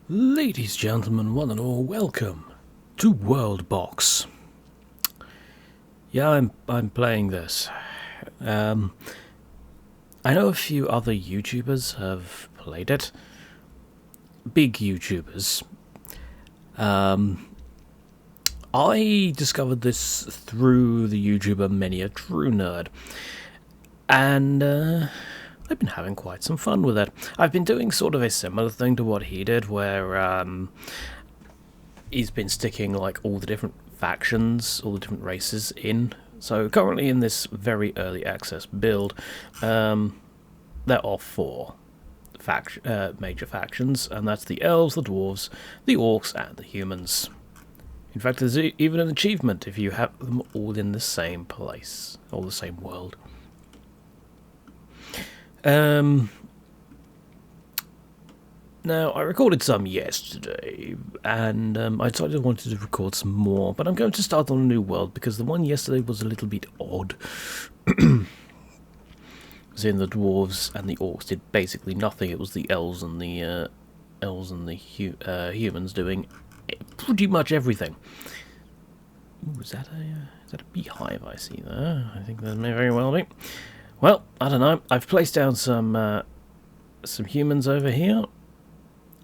Ladies, gentlemen, one and all, welcome to WorldBox. Yeah, I'm playing this. I know a few other YouTubers have played it. Big YouTubers. I discovered this through the YouTuber Many a True Nerd, and I've been having quite some fun with it. I've been doing sort of a similar thing to what he did, where he's been sticking like all the different factions, all the different races in. So currently in this very early access build, there are four major factions, and that's the elves, the dwarves, the orcs, and the humans. In fact, there's even an achievement if you have them all in the same place, or the same world. Now, I recorded some yesterday, and I decided I wanted to record some more, but I'm going to start on a new world, because the one yesterday was a little bit odd. As in, the dwarves and the orcs did basically nothing. It was the elves and the humans doing pretty much everything. Ooh, is that a beehive I see there? I think that may very well be. Well, I don't know. I've placed down some humans over here.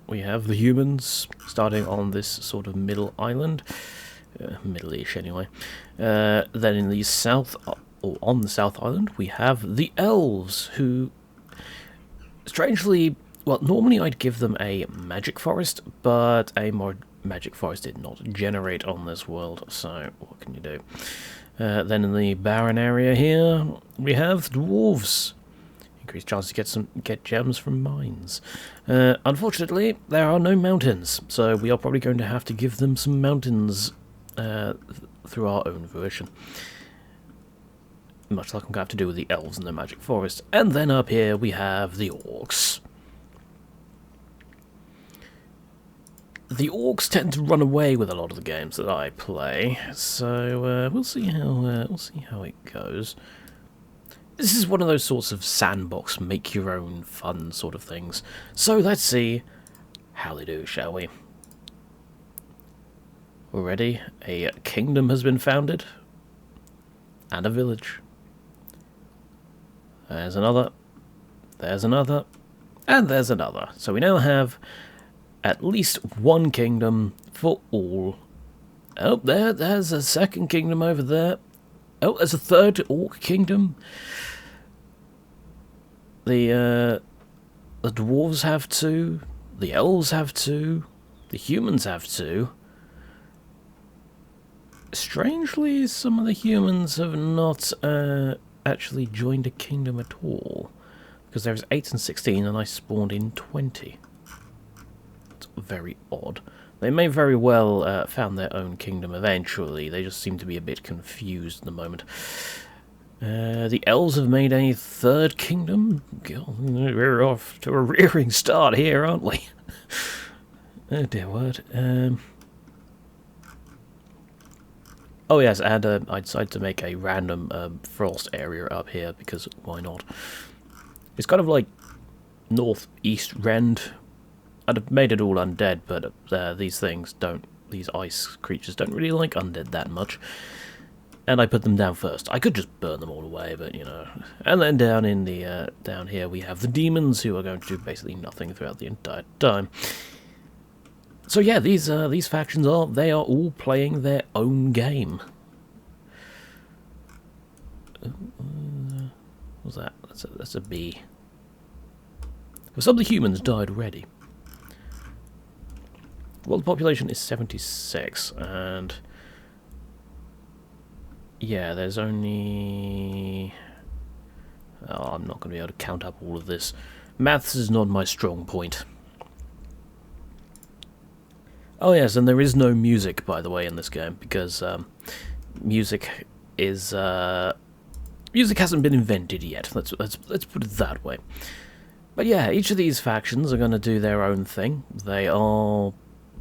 We have the humans starting on this sort of middle island, middle-ish anyway. Then in the south, or on the south island, we have the elves, who, strangely, well, normally I'd give them a magic forest, but a more magic forest did not generate on this world, so what can you do? Then in the barren area here, we have dwarves. Increased chance to get gems from mines. Unfortunately, there are no mountains, so we are probably going to have to give them some mountains through our own version. Much like I'm going to have to do with the elves in the magic forest. And then up here we have the orcs. The orcs tend to run away with a lot of the games that I play, so we'll see how it goes. This is one of those sorts of sandbox, make your own fun sort of things. So let's see how they do, shall we? Already, a kingdom has been founded, and a village. There's another, and there's another. So we now have at least one kingdom for all. Oh, there's a second kingdom over there. Oh, there's a third orc kingdom. The dwarves have two, the elves have two, the humans have two. Strangely, some of the humans have not actually joined a kingdom at all, because there's 8 and 16 and I spawned in 20. It's very odd. They may very well found their own kingdom eventually, they just seem to be a bit confused at the moment. The elves have made a third kingdom. We're off to a rearing start here, aren't we? Oh dear word. Oh yes, and I decided to make a random frost area up here, because why not? It's kind of like northeast Rend. I'd have made it all undead, but these ice creatures don't really like undead that much. And I put them down first. I could just burn them all away, but you know. And then down in the down here we have the demons, who are going to do basically nothing throughout the entire time. So yeah, these factions are all playing their own game. What's that? That's a bee. Well, some of the humans died already. World population is 76, and yeah, there's only... Oh, I'm not going to be able to count up all of this. Maths is not my strong point. Oh yes, and there is no music, by the way, in this game, because music hasn't been invented yet. Let's put it that way. But yeah, each of these factions are going to do their own thing. They are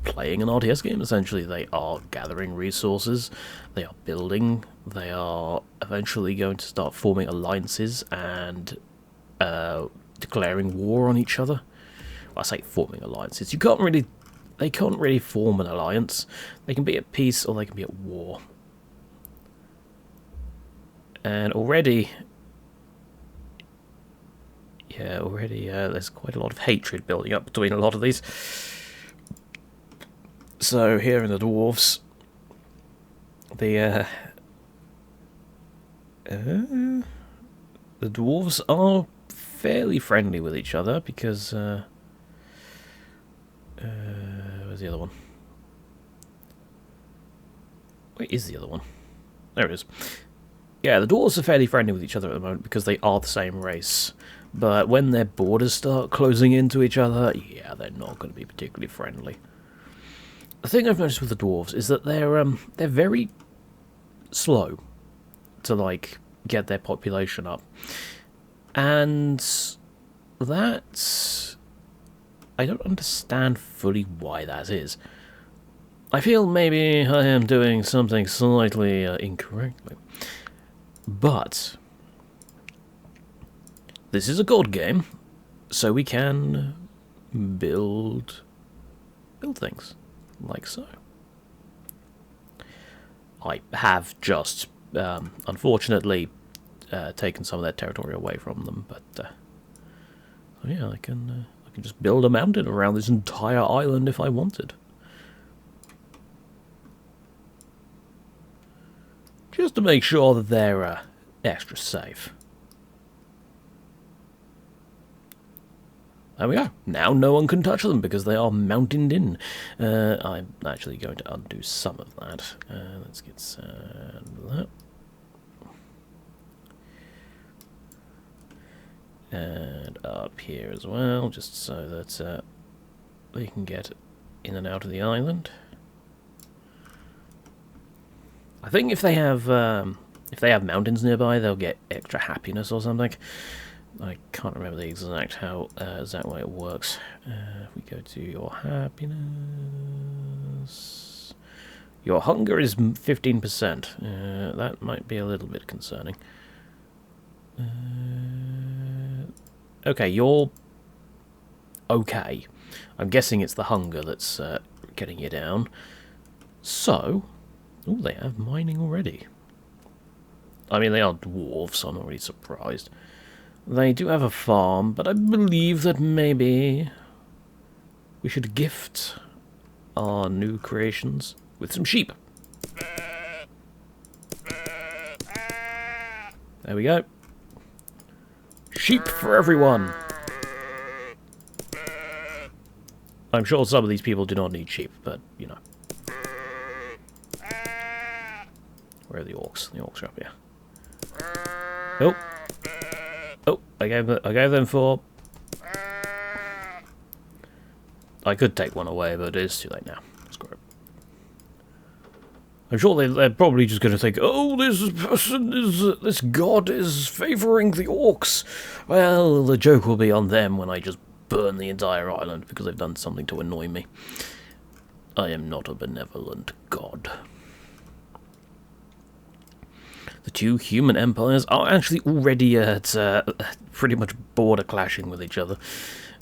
playing an RTS game, essentially. They are gathering resources, they are building, they are eventually going to start forming alliances and declaring war on each other. Well, I say forming alliances. You can't really they can't really form an alliance. They can be at peace or they can be at war. And already... Yeah, there's quite a lot of hatred building up between a lot of these. So here in the dwarves, the dwarves are fairly friendly with each other because where's the other one? Where is the other one? There it is. Yeah, the dwarves are fairly friendly with each other at the moment because they are the same race. But when their borders start closing into each other, yeah, they're not going to be particularly friendly. The thing I've noticed with the dwarves is that they're very slow to, like, get their population up. And that... I don't understand fully why that is. I feel maybe I am doing something slightly incorrectly. But... this is a god game, so we can build things, like so. I have just, unfortunately, taken some of their territory away from them, but yeah, I can just build a mountain around this entire island if I wanted. Just to make sure that they're extra safe. There we go. Now no one can touch them because they are mountained in. I'm actually going to undo some of that. Let's get that. And up here as well, just so that they can get in and out of the island. I think if they have mountains nearby, they'll get extra happiness or something. I can't remember the exact way it works. If we go to your happiness, your hunger is 15%. That might be a little bit concerning. Okay, you're okay. I'm guessing it's the hunger that's getting you down. So, oh, they have mining already. I mean, they are dwarves, so I'm not really surprised. They do have a farm, but I believe that maybe we should gift our new creations with some sheep. There we go. Sheep for everyone. I'm sure some of these people do not need sheep, but, you know. Where are the orcs? The orcs are up here. Oh. Oh, I gave them 4. I could take one away, but it is too late now. Screw it. I'm sure they're probably just going to think, oh, this god is favouring the orcs. Well, the joke will be on them when I just burn the entire island because they've done something to annoy me. I am not a benevolent god. The two human empires are actually already at pretty much border clashing with each other.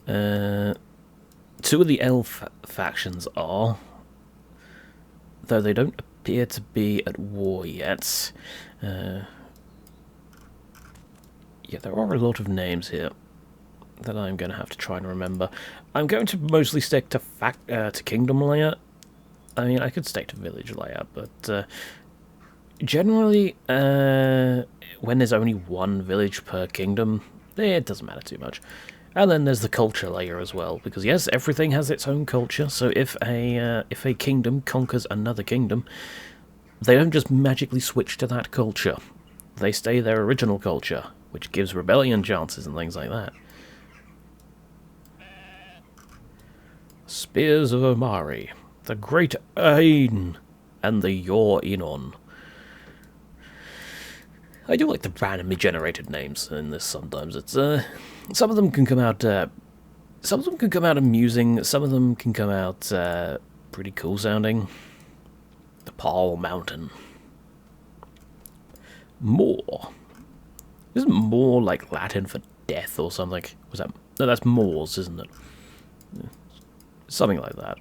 Two of the elf factions are, though they don't appear to be at war yet. Yeah, there are a lot of names here that I'm going to have to try and remember. I'm going to mostly stick to kingdom layout. I mean, I could stick to village layout, but generally, when there's only one village per kingdom, it doesn't matter too much. And then there's the culture layer as well, because yes, everything has its own culture. So if a kingdom conquers another kingdom, they don't just magically switch to that culture. They stay their original culture, which gives rebellion chances and things like that. Spears of Omari, the Great Ain, and the Yor Inon. I do like the randomly generated names in this sometimes. It's some of them can come out amusing, some of them can come out pretty cool sounding. The Pall Mountain. Moor. Isn't Moor like Latin for death or something? Was that? No, that's Moors, isn't it? Something like that.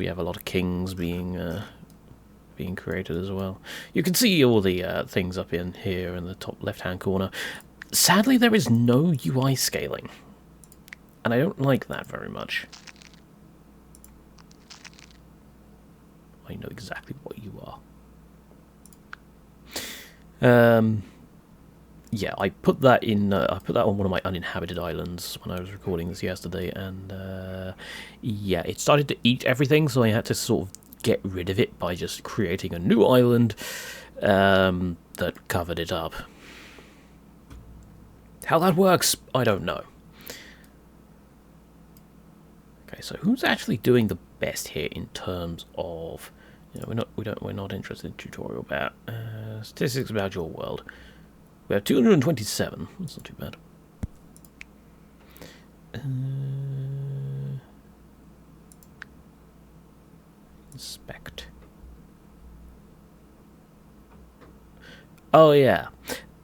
we have a lot of kings being created as well. You can see all the things up in here in the top left-hand corner. Sadly, there is no UI scaling, and I don't like that very much. I know exactly what you are. Yeah, I put that in. I put that on one of my uninhabited islands when I was recording this yesterday, and yeah, it started to eat everything, so I had to sort of get rid of it by just creating a new island that covered it up. How that works, I don't know. Okay, so who's actually doing the best here in terms of? You know, we're not interested in tutorial about statistics about your world. We have 227. That's not too bad. Inspect. Oh yeah.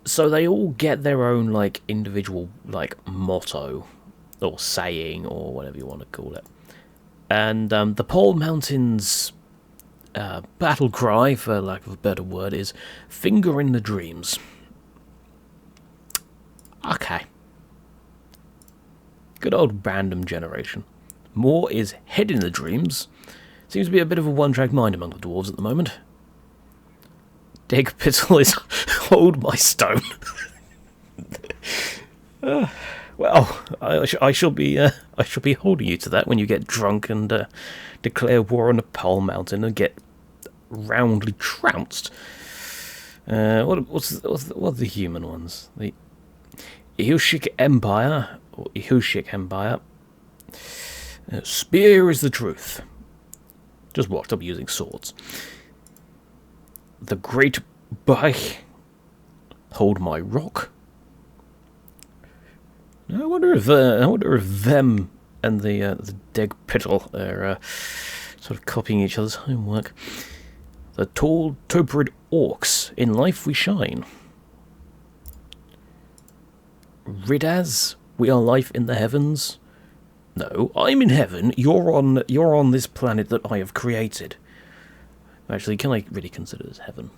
So they all get their own like individual like motto or saying or whatever you want to call it. And the Pole Mountains battle cry, for lack of a better word, is "Finger in the Dreams." Okay. Good old random generation. More is head in the dreams. Seems to be a bit of a one-track mind among the dwarves at the moment. Dig Pittle is hold my stone. Well, I shall be holding you to that when you get drunk and declare war on the Pole Mountain and get roundly trounced. What are the human ones? The Ehushik Empire, or Ehushik Empire. Spear is the truth. Just watch, I'll be using swords. The Great Bach, hold my rock. I wonder if them and the Deg Pittle are sort of copying each other's homework. The tall Toprid Orcs, in life we shine. Ridaz, we are life in the heavens. No, I'm in heaven. You're on this planet that I have created. Actually, can I really consider this heaven?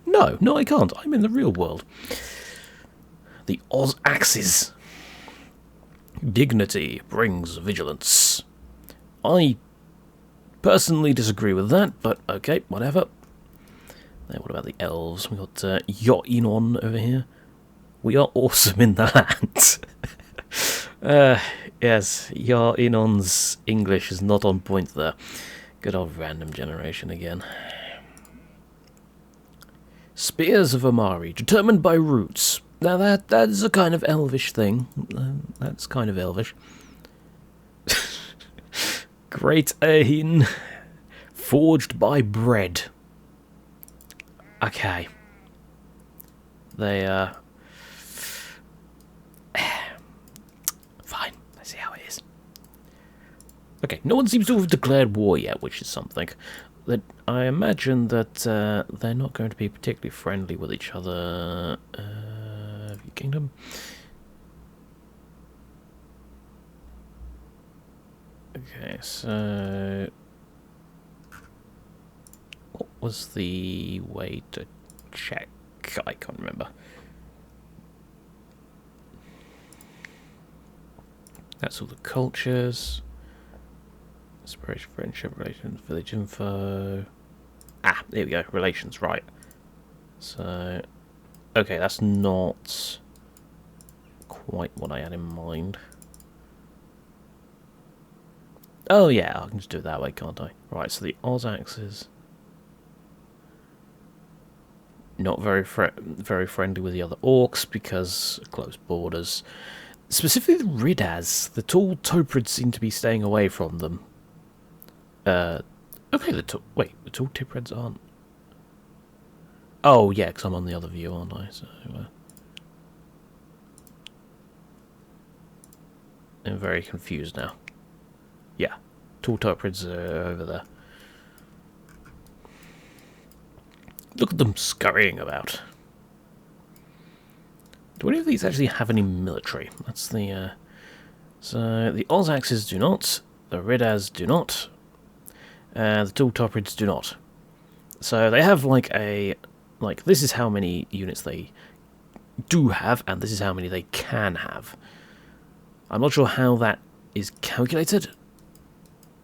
No, I can't. I'm in the real world. The Oz Axes. Dignity brings vigilance. I personally disagree with that, but okay, whatever. Now, what about the elves? We've got Yotinon over here. We are awesome in the land. Yes, Yotinon's English is not on point there. Good old random generation again. Spears of Amari, determined by roots. Now that is a kind of elvish thing. That's kind of elvish. Great Ahin, forged by bread. Okay. They fine, let's see how it is. Okay, no one seems to have declared war yet, which is something. That I imagine that they're not going to be particularly friendly with each other. View Kingdom. Okay, so what was the way to check? I can't remember. That's all the cultures. Inspiration, friendship, relations, village info. Ah, there we go. Relations, right. So, okay, that's not quite what I had in mind. Oh yeah, I can just do it that way, can't I? Right, so the Oz axes. Not very friendly with the other orcs because close borders. Specifically the Ridaz, the tall Toprids seem to be staying away from them. Okay, the tall Toprids aren't. Oh yeah, because I'm on the other view, aren't I? So I'm very confused now. Yeah, tall Toprids are over there. Look at them scurrying about. Do any of these actually have any military? That's the... so, the Oz axes do not. The Ridas do not. And the Tall Toprids do not. So they have like a... Like, this is how many units they do have, and this is how many they can have. I'm not sure how that is calculated.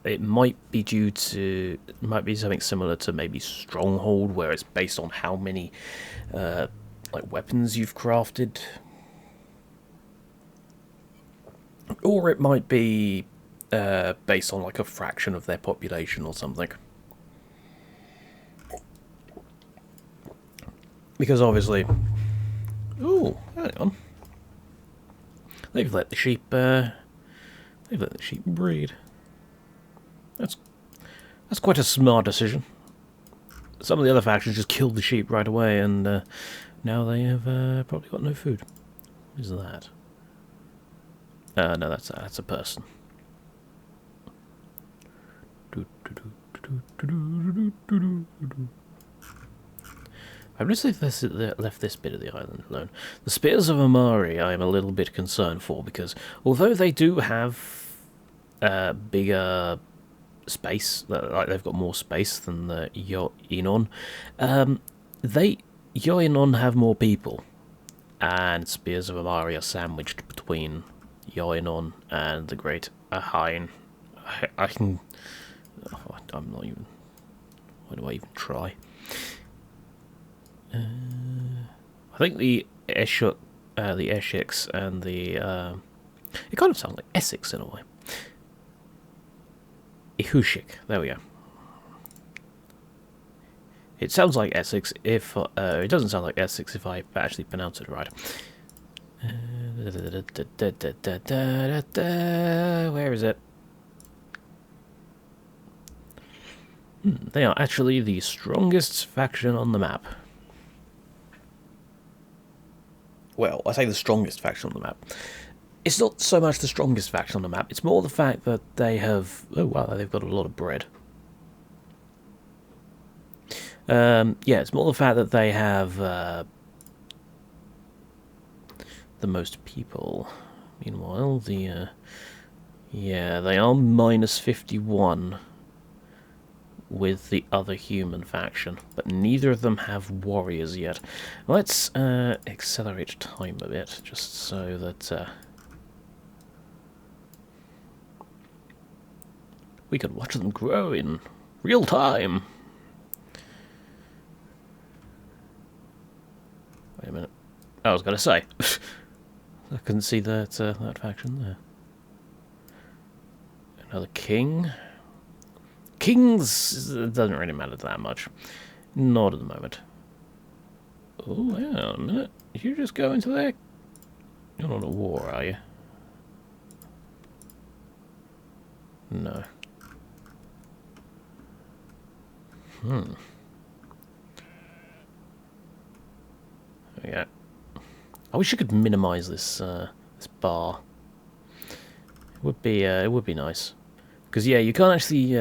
It might be due to... It might be something similar to maybe Stronghold, where it's based on how many like weapons you've crafted. Or it might be based on like a fraction of their population or something. Because obviously... Ooh, hang on. They've let the sheep... they've let the sheep breed. That's quite a smart decision. Some of the other factions just killed the sheep right away, and now they have probably got no food. What is that? No, that's a person. I've just left this bit of the island alone. The Spears of Amari I am a little bit concerned for, because although they do have bigger space, like they've got more space than the Yoinon, Yoinon have more people, and Spears of Amari are sandwiched between Yoinon and the Great Ahain. I'm not even... Why do I even try? I think the Eshiks and the... it kind of sounds like Essex in a way. Ihushik, there we go. It sounds like Essex if... it doesn't sound like Essex if I actually pronounce it right. Where is it? They are actually the strongest faction on the map. Well, I say the strongest faction on the map. It's not so much the strongest faction on the map, it's more the fact that they have... Oh, wow, they've got a lot of bread. Yeah, it's more the fact that they have the most people. Meanwhile, the... yeah, they are minus 51 with the other human faction, but neither of them have warriors yet. Let's accelerate time a bit, just so that we can watch them grow in real time. Wait a minute. I was going to say. I couldn't see that that faction there. Another king. Kings, it doesn't really matter that much. Not at the moment. Oh, hang on a minute. Did you just go into there? You're not at war, are you? No. Yeah. I wish you could minimize this this bar. It would be nice. Because yeah, you can't actually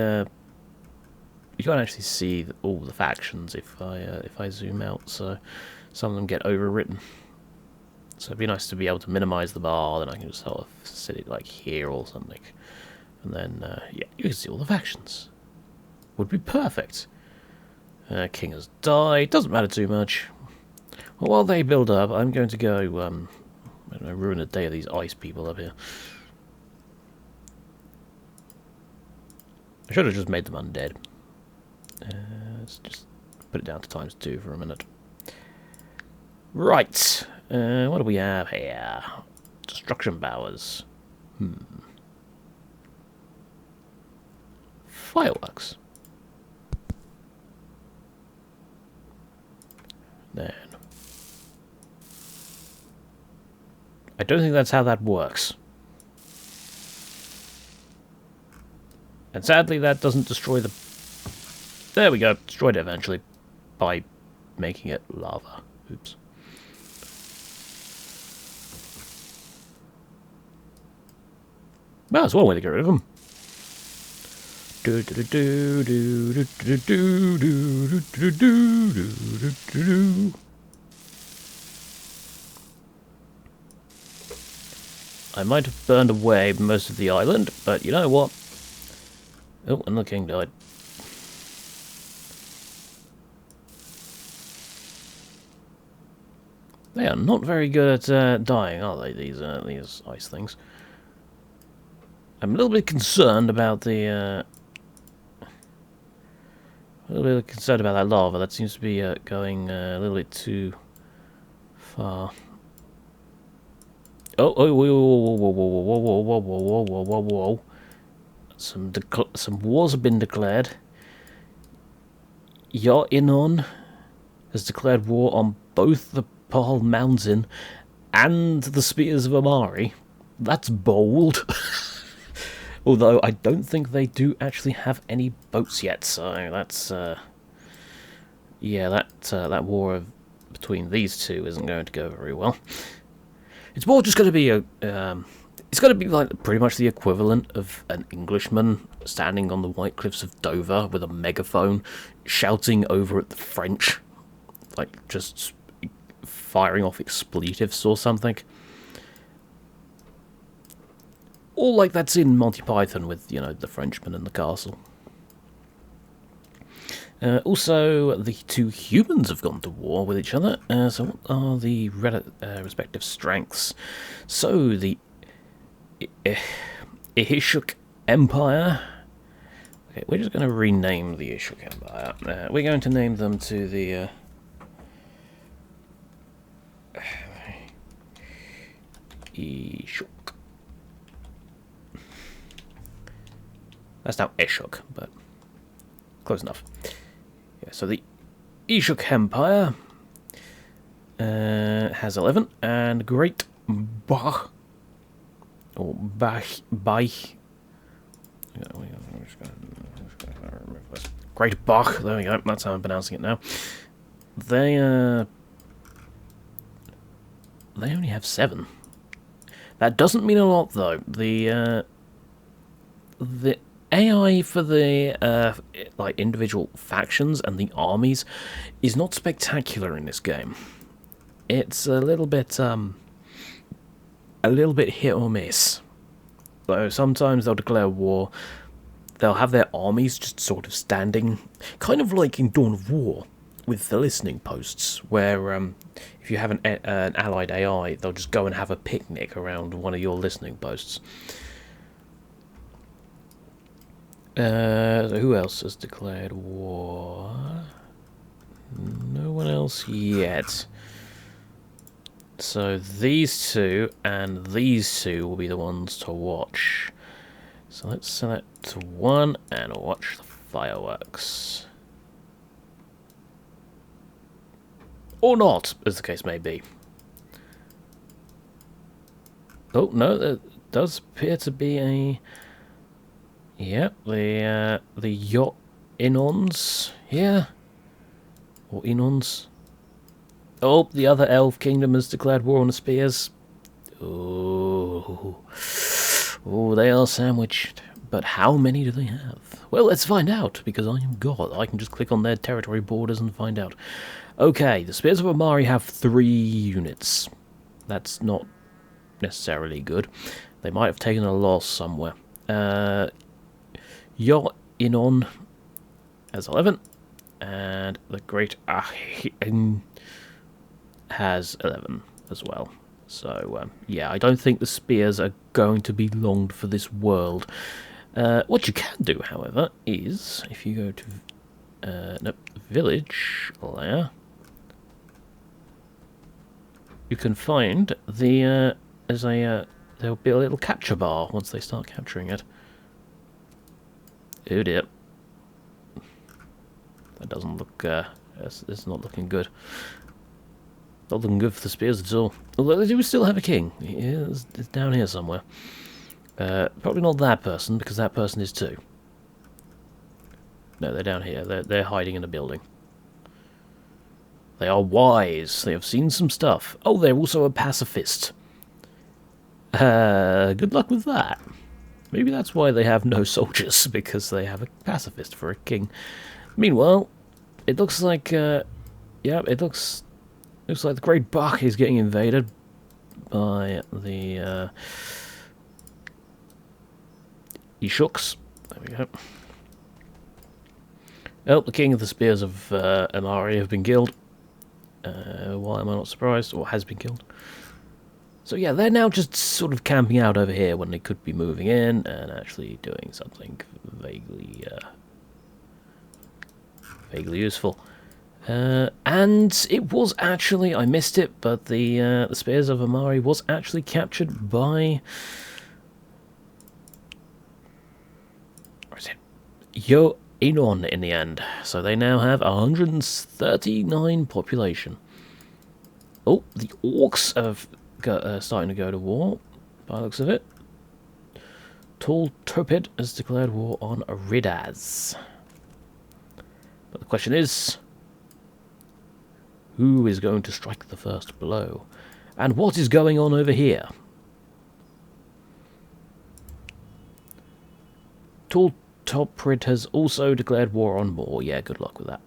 see all the factions if I zoom out. So some of them get overwritten. So it'd be nice to be able to minimize the bar. Then I can just sort of set it like here or something, and then yeah, you can see all the factions. Would be perfect. King has died. Doesn't matter too much. Well, while they build up, I'm going to go I don't know, ruin the day of these ice people up here. I should have just made them undead. Let's just put it down to ×2 for a minute. Right. What do we have here? Destruction Bowers. Fireworks. Then. I don't think that's how that works. And sadly, that doesn't destroy the... There we go. Destroyed it eventually by making it lava. Oops. Well, that's one way to get rid of them. I might have burned away most of the island, but you know what? Oh, and the king died. They are not very good at dying, are they, these ice things? I'm a little bit concerned about the... a little bit concerned about that lava. That seems to be going a little bit too far. Oh, whoa, whoa, whoa, whoa, whoa, whoa, whoa, whoa, whoa, whoa, whoa. Some wars have been declared. Inon has declared war on both the Pearl Mountain and the Spears of Amari. That's bold. Although I don't think they do actually have any boats yet, so that's yeah, that war between these two isn't going to go very well. It's more just going to be a it's going to be like pretty much the equivalent of an Englishman standing on the White Cliffs of Dover with a megaphone shouting over at the French, like just firing off expletives or something. Or like that's in Monty Python with, you know, the Frenchman and the castle. Also, the two humans have gone to war with each other. So what are the respective strengths? So the Ihishuk Empire. Okay, we're just going to rename the Ihishuk Empire. We're going to name them to the Ishuk. That's now Ishuk, but close enough. Yeah, so the Ishuk Empire has 11, and Great Bach, or Baich. Great Bach. There we go. That's how I'm pronouncing it now. They only have 7. That doesn't mean a lot, though. The AI for the like individual factions and the armies is not spectacular in this game. It's a little bit hit or miss. So sometimes they'll declare war. They'll have their armies just sort of standing, kind of like in Dawn of War, with the listening posts, where if you have an allied AI, they'll just go and have a picnic around one of your listening posts. So who else has declared war? No one else yet. So these two and these two will be the ones to watch. So let's select to 1 and watch the fireworks. Or not, as the case may be. Oh, no, there does appear to be a... Yeah, the yacht Inons here. Or Inons. Oh, the other elf kingdom has declared war on the spears. Oh, they are sandwiched. But how many do they have? Well, let's find out, because I am God. I can just click on their territory borders and find out. Okay, the Spears of Amari have 3 units. That's not necessarily good. They might have taken a loss somewhere. Yacht Inon has 11, and the Great Ahin has 11 as well. So, yeah, I don't think the spears are going to be longed for this world. What you can do, however, is, if you go to village layer, you can find the, there'll be a little capture bar once they start capturing it. Oh dear. That doesn't look, it's not looking good. Not looking good for the spears at all. Although they do still have a king. Yeah, it's down here somewhere. Probably not that person, because that person is 2. No, they're down here. They're hiding in a building. They are wise. They have seen some stuff. Oh, they're also a pacifist. Good luck with that. Maybe that's why they have no soldiers, because they have a pacifist for a king. Meanwhile, it looks like, yeah, it looks like the Great Bach is getting invaded by the Ishuks. There we go. Oh, the king of the spears of Amari have been killed. Why am I not surprised? Or has been killed. So yeah, they're now just sort of camping out over here when they could be moving in and actually doing something vaguely useful. And it was actually, I missed it, but the Spears of Amari was actually captured by... Where is it? Yo Inon in the end. So they now have 139 population. Oh, the orcs have starting to go to war, by the looks of it. Tall Topid has declared war on Ridaz. But the question is, who is going to strike the first blow? And what is going on over here? Tall Toprid has also declared war on Moor. Yeah, good luck with that.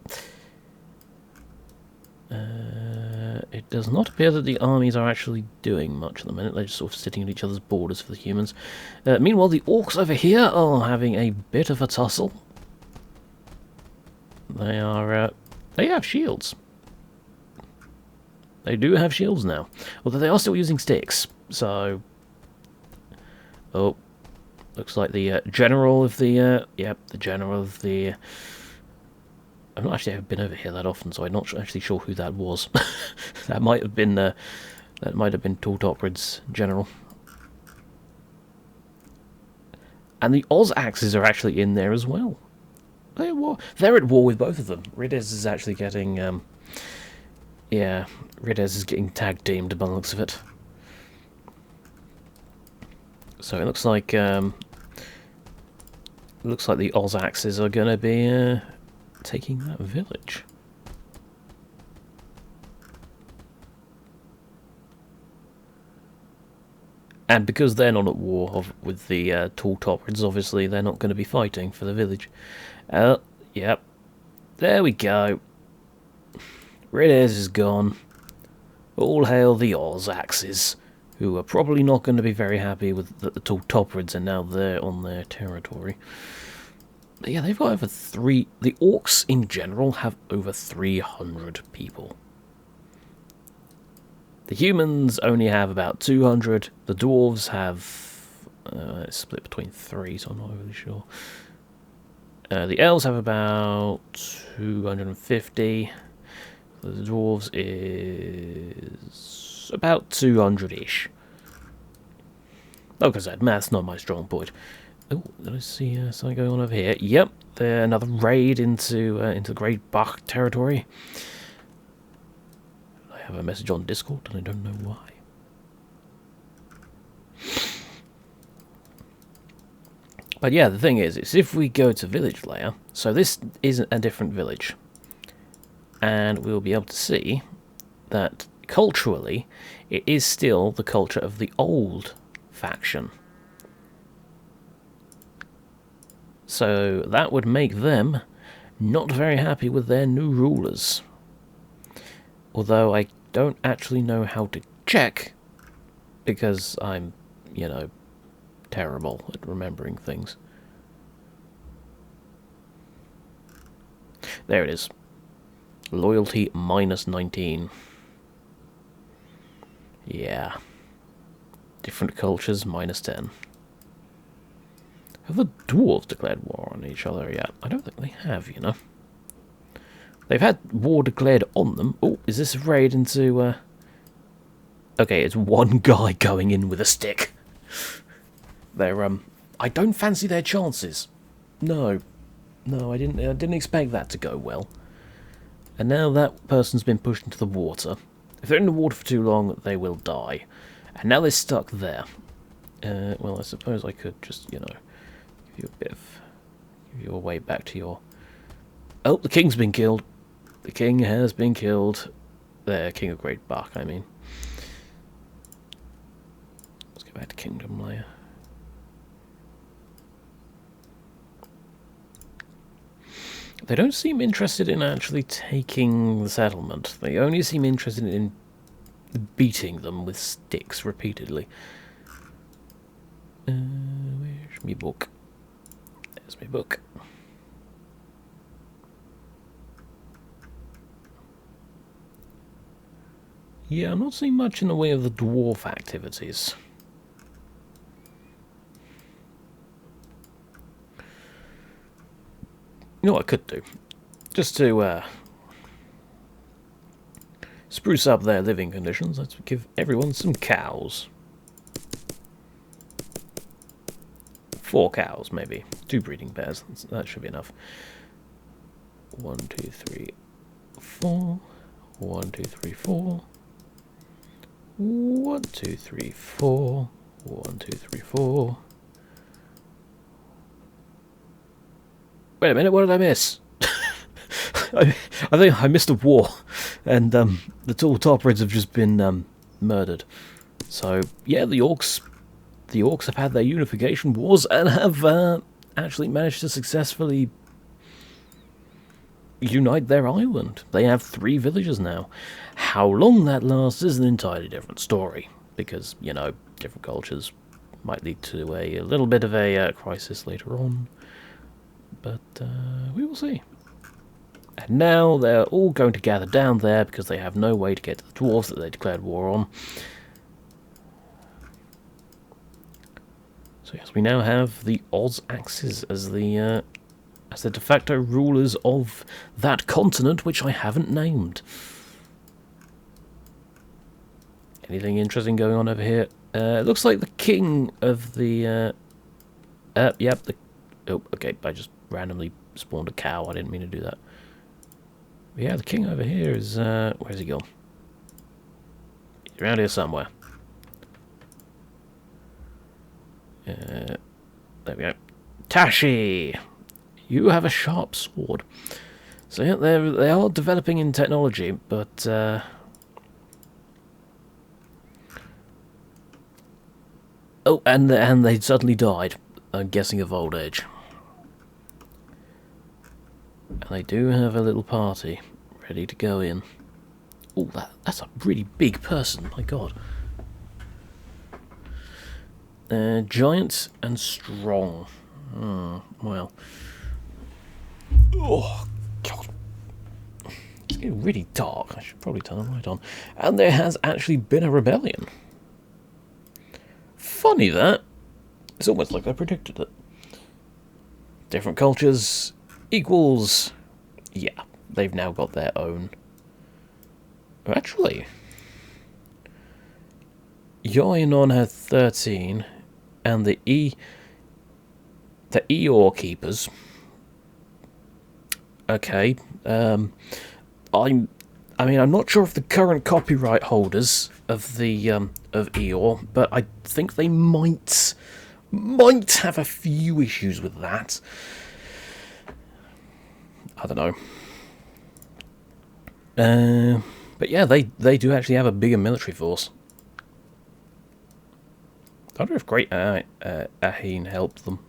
It does not appear that the armies are actually doing much at the minute. They're just sort of sitting at each other's borders for the humans. Meanwhile, the orcs over here are having a bit of a tussle. They are... they have shields. They do have shields now. Although they are still using sticks. So... Oh. Looks like the general of the... yep, the general of the... I've not actually ever been over here that often, so I'm not actually sure who that was. That might have been Tall Toprid's general. And the Oz axes are actually in there as well. They're at war with both of them. Ridez is actually getting yeah, Ridez is getting tag teamed by the looks of it. So it looks like the Oz axes are gonna be taking that village. And because they're not at war with the Tall Toprids, obviously they're not going to be fighting for the village. Yep. There we go. Ridez is gone. All hail the Oz axes, who are probably not going to be very happy with that the Tall Toprids are now there on their territory. Yeah, they've got over the orcs in general have over 300 people. The humans only have about 200. The dwarves have... it's split between 3, so I'm not really sure. The elves have about 250. The dwarves is about 200-ish. Like I said, math's not my strong point. Oh, did I see something going on over here? Yep, another raid into Great Bach territory. I have a message on Discord, and I don't know why. But yeah, the thing is if we go to village layer, so this is a different village, and we'll be able to see that culturally, it is still the culture of the old faction. So that would make them not very happy with their new rulers. Although I don't actually know how to check, because I'm, you know, terrible at remembering things. There it is. Loyalty minus 19. Yeah. Different cultures minus 10. Have the dwarves declared war on each other yet? I don't think they have, you know. They've had war declared on them. Oh, is this a raid into... Okay, it's one guy going in with a stick. They're, I don't fancy their chances. No. No, I didn't expect that to go well. And now that person's been pushed into the water. If they're in the water for too long, they will die. And now they're stuck there. Well, I suppose I could just, you know... give you a bit of... give you a way back to your... Oh, the king's been killed. The king has been killed. The king of Great Bach, I mean. Let's go back to Kingdom layer. They don't seem interested in actually taking the settlement. They only seem interested in beating them with sticks repeatedly. Where's my book? There's my book. Yeah, I'm not seeing much in the way of the dwarf activities. You know what I could do? Just to spruce up their living conditions, let's give everyone some cows. 4 cows, maybe. 2 breeding pairs. That should be enough. 1, 2, 3, 4. 1, 2, 3, 4. 1, 2, 3, 4. 1, 2, 3, 4. Wait a minute, what did I miss? I think I missed a war, and the tall toprids have just been murdered. So yeah, the orcs have had their unification wars and have actually managed to successfully unite their island. They have 3 villages now. How long that lasts is an entirely different story, because, you know, different cultures might lead to a little bit of a crisis later on. But we will see. And now they're all going to gather down there because they have no way to get to the dwarves that they declared war on. So yes, we now have the Oz Axes as the de facto rulers of that continent, which I haven't named. Anything interesting going on over here? It looks like the king of the... yep, oh, okay, I just randomly spawned a cow. I didn't mean to do that. But yeah, the king over here is... where's he gone? He's around here somewhere. There we go. Tashi! You have a sharp sword. So yeah, they are developing in technology, but... oh, and they suddenly died. I'm guessing of old age. And they do have a little party ready to go in. Oh, that's a really big person, my god. Giant and strong. Well. Oh, god. It's getting really dark. I should probably turn the light on. And there has actually been a rebellion. Funny that. It's almost like I predicted it. Different cultures equals... yeah, they've now got their own. Actually, Yoinon had 13, and the Eeyore keepers. Okay, I'm not sure of the current copyright holders of the of Eeyore, but I think they might have a few issues with that. I don't know. But yeah, they do actually have a bigger military force. I wonder if Great Aheen helped them.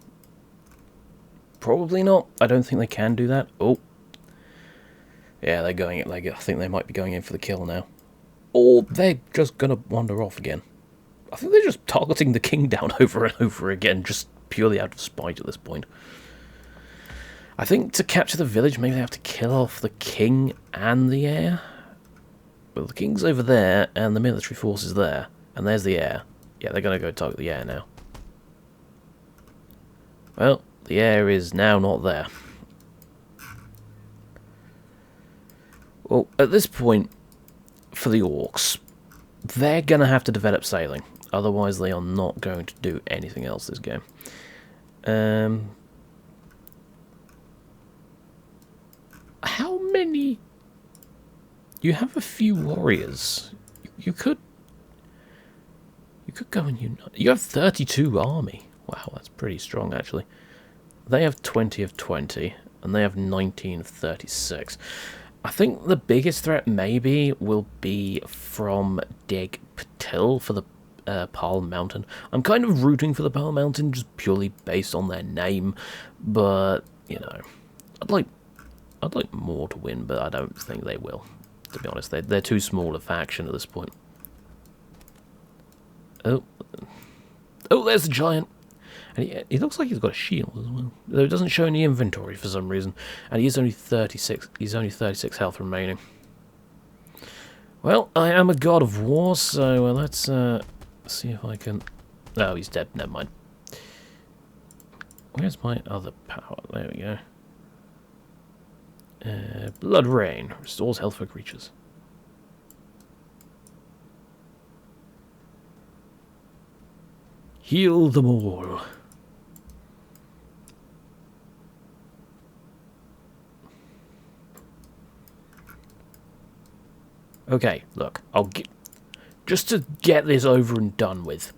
Probably not. I don't think they can do that. Oh. Yeah, they're going it. I think they might be going in for the kill now. Or they're just going to wander off again. I think they're just targeting the king down over and over again, just purely out of spite at this point. I think to capture the village, maybe they have to kill off the king and the heir. Well, the king's over there, and the military force is there. And there's the heir. Yeah, they're going to go target the heir now. Well, the heir is now not there. Well, at this point, for the orcs, they're going to have to develop sailing. Otherwise, they are not going to do anything else this game. How many... You have a few warriors. You could go and unite. You have 32 army. Wow, that's pretty strong, actually. They have 20 of 20, and they have 19 of 36. I think the biggest threat, maybe, will be from Dig Patil for the Pearl Mountain. I'm kind of rooting for the Pearl Mountain, just purely based on their name, but, you know, I'd like more to win, but I don't think they will. To be honest, they're too small a faction at this point. Oh, there's the giant, and he looks like he's got a shield as well. Though it doesn't show any inventory for some reason, and he is only 36. He's only 36 health remaining. Well, I am a god of war, so let's see if I can... Oh, he's dead. Never mind. Where's my other power? There we go. Blood Rain. Restores health for creatures. Heal them all. Okay, look. Just to get this over and done with,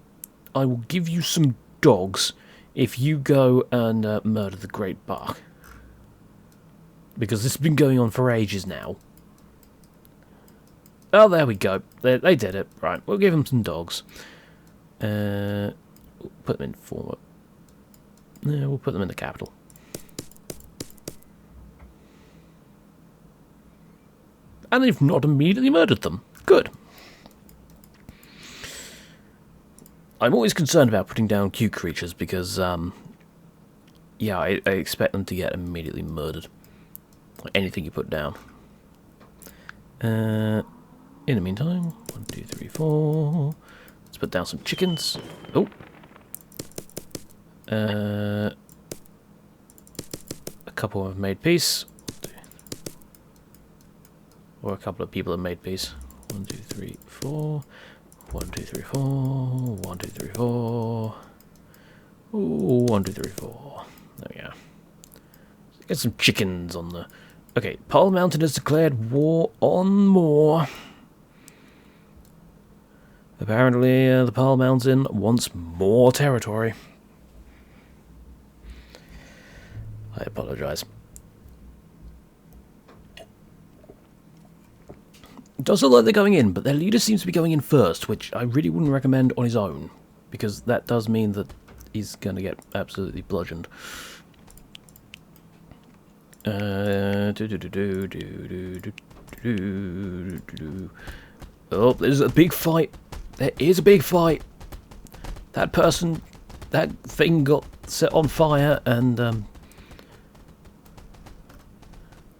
I will give you some dogs if you go and murder the Great Bach. Because this has been going on for ages now. Oh, there we go. They did it. Right, we'll give them some dogs. Put them in former. Yeah, we'll put them in the capital. And they've not immediately murdered them. Good. I'm always concerned about putting down cute creatures because, yeah, I expect them to get immediately murdered. Like anything you put down. In the meantime, 1, 2, 3, 4. Let's put down some chickens. Oh. A couple have made peace. Or a couple of people have made peace. 1, 2, 3, 4. 1, 2, 3, 4. 1, 2, 3, 4. Ooh, 1, 2, 3, 4. There we go. Let's get some chickens on the... Okay, Pole Mountain has declared war on Moor. Apparently, the Pole Mountain wants more territory. I apologise. It does look like they're going in, but their leader seems to be going in first, which I really wouldn't recommend on his own, because that does mean that he's going to get absolutely bludgeoned. Oh, there's a big fight. There is a big fight. That thing got set on fire, and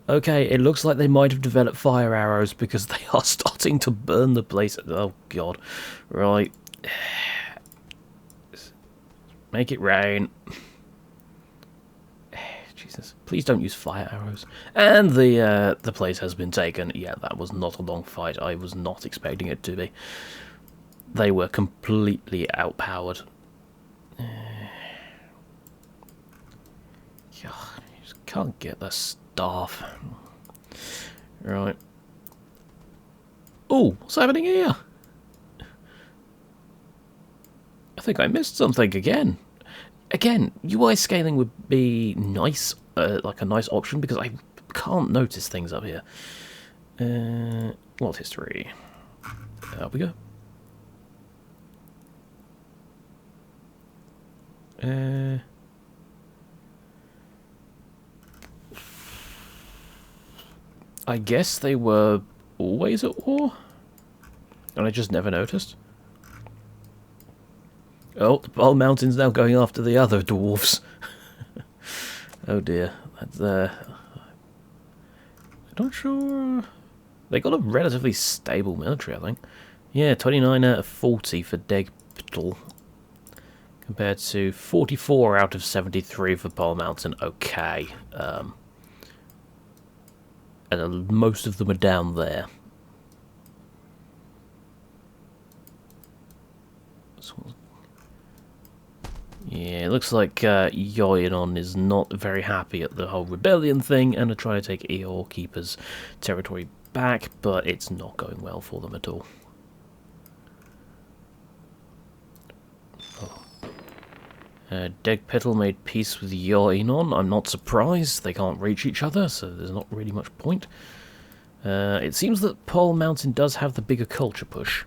okay, it looks like they might have developed fire arrows because they are starting to burn the place. Oh, God. Right. Make it rain. Jesus. Please don't use fire arrows. And the place has been taken. Yeah, that was not a long fight. I was not expecting it to be. They were completely outpowered. God, you just can't get the staff. Right. Oh, what's happening here? I think I missed something again. Again, UI scaling would be nice, like a nice option, because I can't notice things up here. World history. There we go. I guess they were always at war, and I just never noticed. Oh, the Pole Mountain's now going after the other dwarves. Oh dear. That's, I'm not sure... They got a relatively stable military, I think. Yeah, 29 out of 40 for Degpital. Compared to 44 out of 73 for Pole Mountain. Okay. And most of them are down there. Yeah, it looks like Yoinon is not very happy at the whole rebellion thing and are trying to take Eor Keeper's territory back, but it's not going well for them at all. Oh. Degpetal made peace with Yoinon. I'm not surprised. They can't reach each other, so there's not really much point. It seems that Pole Mountain does have the bigger culture push,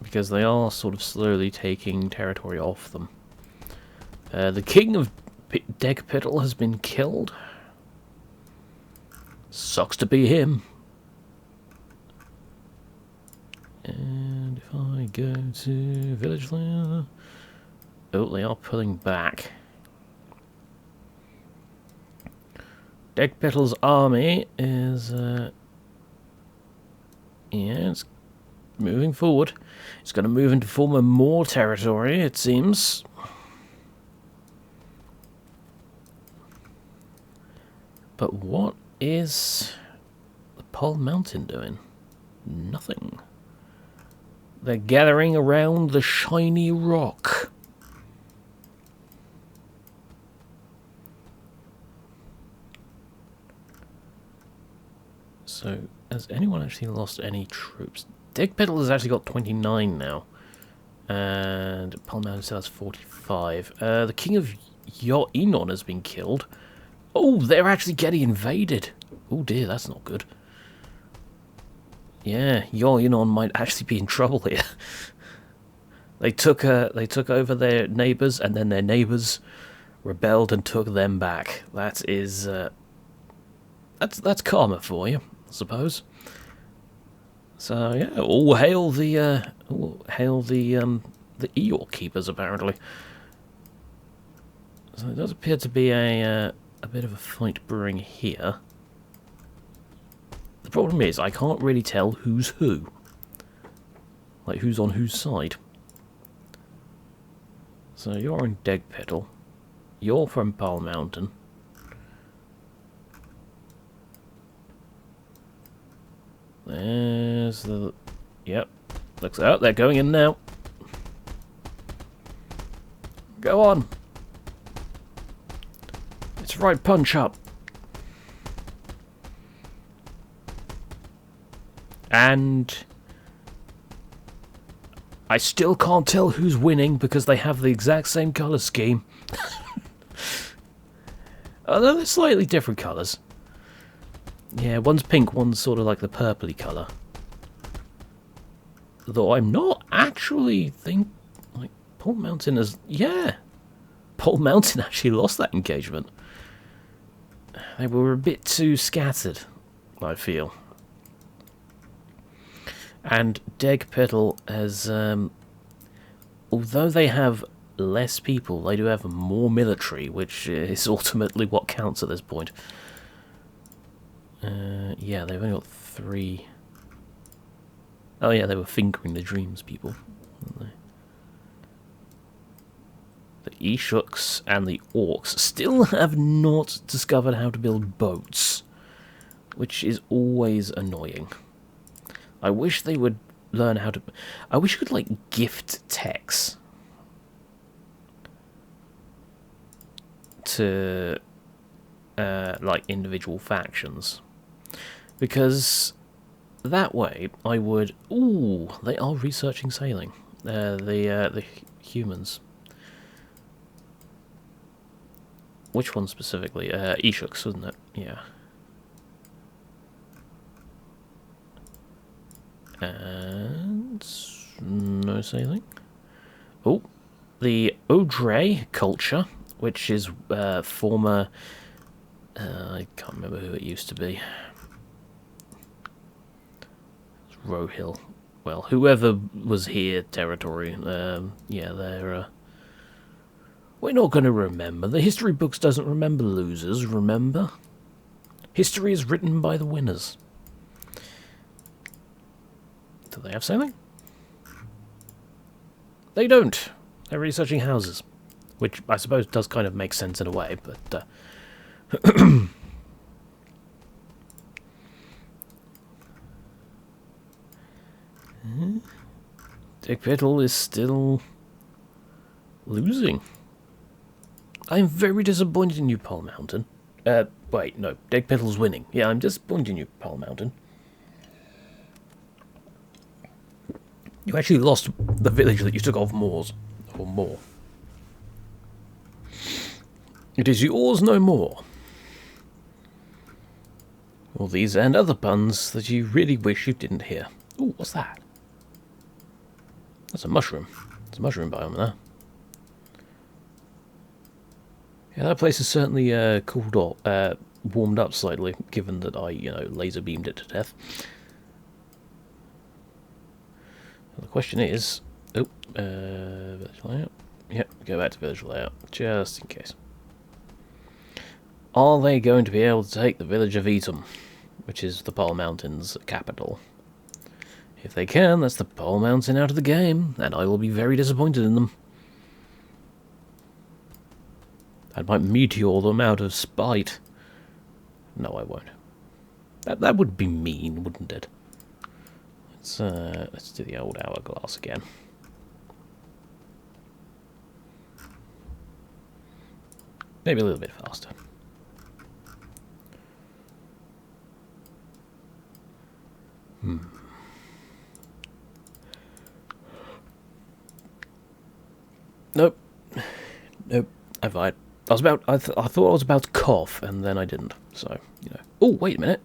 because they are sort of slowly taking territory off them. The king of Degpital has been killed. Sucks to be him. And if I go to village layer... Oh, they are pulling back. Degpetal's army is... Yeah, it's moving forward. It's going to move into former Moor territory, it seems. But what is the Pole Mountain doing? Nothing. They're gathering around the shiny rock. So, has anyone actually lost any troops? Digpedal has actually got 29 now. And Pole Mountain still has 45. The King of Enon has been killed. Oh, they're actually getting invaded. Oh dear, that's not good. Yeah, Enon might actually be in trouble here. They took over their neighbours, and then their neighbours rebelled and took them back. That is that's karma for you, I suppose. So yeah, all hail the Eeyore keepers, apparently. So it does appear to be a bit of a fight brewing here. The problem is I can't really tell who's who, like who's on whose side. So you're in Degpedal. You're from Pole Mountain. There's the... Yep. Looks out. They're going in now. Go on. It's right punch up. And... I still can't tell who's winning because they have the exact same colour scheme. Although they're slightly different colours. Yeah, one's pink, one's sort of like the purpley colour. Though I'm not actually like Pole Mountain has... Yeah! Pole Mountain actually lost that engagement. They were a bit too scattered, I feel. And Degpedal has... although they have less people, they do have more military, which is ultimately what counts at this point. Yeah, they've only got 3... Oh yeah, they were fingering the dreams people, weren't they? The Eshuks and the Orcs still have not discovered how to build boats, which is always annoying. I wish they would learn how to... I wish you could, like, gift techs to, like, individual factions. Because that way I would... Ooh, they are researching sailing. The humans. Which one specifically? Eshuks, wasn't it? Yeah. And... no sailing. Oh, the Odre culture, which is former... I can't remember who it used to be. Rohill. Well, whoever was here territory. Yeah, they're... we're not going to remember. The history books doesn't remember losers, remember? History is written by the winners. Do they have sailing? They don't. They're researching houses. Which I suppose does kind of make sense in a way, but... Degpedal is still losing. I'm very disappointed in you, Pole Mountain. Wait, no, Degpedal's winning. Yeah, I'm disappointed in you, Pole Mountain. You actually lost the village that you took off Moors. Or more. It is yours no more. All these and other puns that you really wish you didn't hear. Ooh, what's that? That's a mushroom. It's a mushroom biome there. Yeah, that place is certainly cooled off, warmed up slightly, given that I, laser beamed it to death. Well, the question is, village layout. Yep, go back to village layout, just in case. Are they going to be able to take the village of Eton, which is the Pole Mountain's capital? If they can, that's the Pole Mountain out of the game, and I will be very disappointed in them. I might meteor them out of spite. No, I won't. That would be mean, wouldn't it? Let's do the old hourglass again. Maybe a little bit faster. Nope. Nope. I lied. I thought I was about to cough, and then I didn't. So, you know. Oh, wait a minute.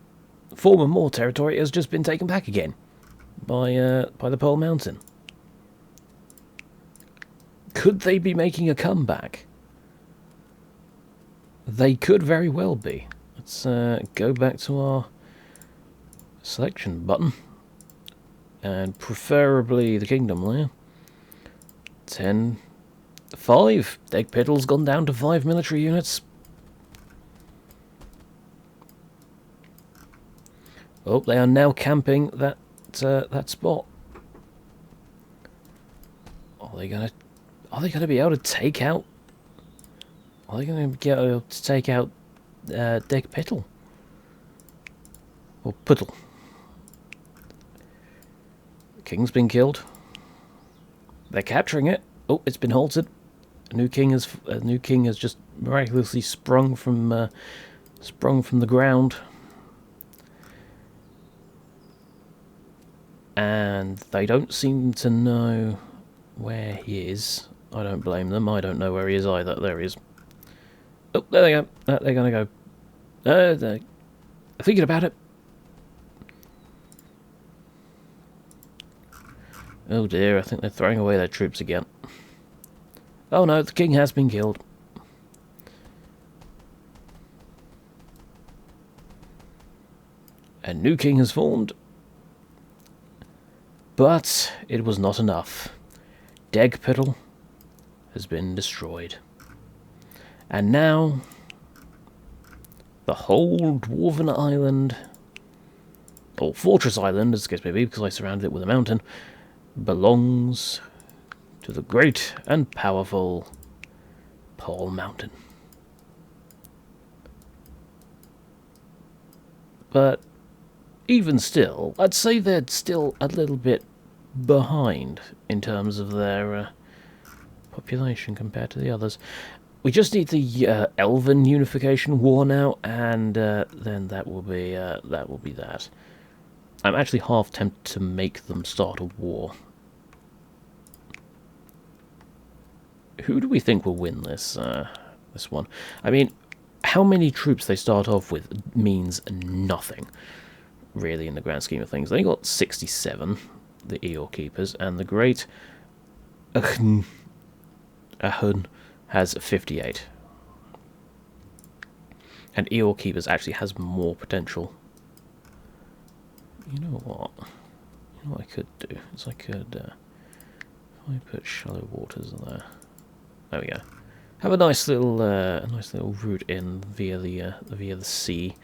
Former Moor territory has just been taken back again by the Pole Mountain. Could they be making a comeback? They could very well be. Let's go back to our selection button, and preferably the kingdom there. 10, 5. Degpittle's gone down to 5 military units. Oh, they are now camping that spot. Are they gonna be able to take out? Are they gonna be able to take out Degpittle? Or Puddle? The king's been killed. They're capturing it. Oh, it's been halted. A new king has just miraculously sprung from the ground. And they don't seem to know where he is. I don't blame them. I don't know where he is either. There he is. Oh, there they go. They're going to go. They're thinking about it. Oh dear, I think they're throwing away their troops again. Oh no, the king has been killed. A new king has formed. But it was not enough. Degpittle has been destroyed. And now the whole Dwarven Island, or Fortress Island as the case may be, because I surrounded it with a mountain, belongs to the great and powerful Pole Mountain. But even still, I'd say they're still a little bit behind in terms of their population compared to the others. We just need the Elven Unification War now, and then that will be that. I'm actually half tempted to make them start a war. Who do we think will win this this one? I mean, how many troops they start off with means nothing, really, in the grand scheme of things. They got 67, the Eeyore Keepers, and the Great Ahun has 58. And Eeyore Keepers actually has more potential. You know what? You know what I could do? Is I could, if I put Shallow Waters there. There we go. Have a nice little route in via the sea.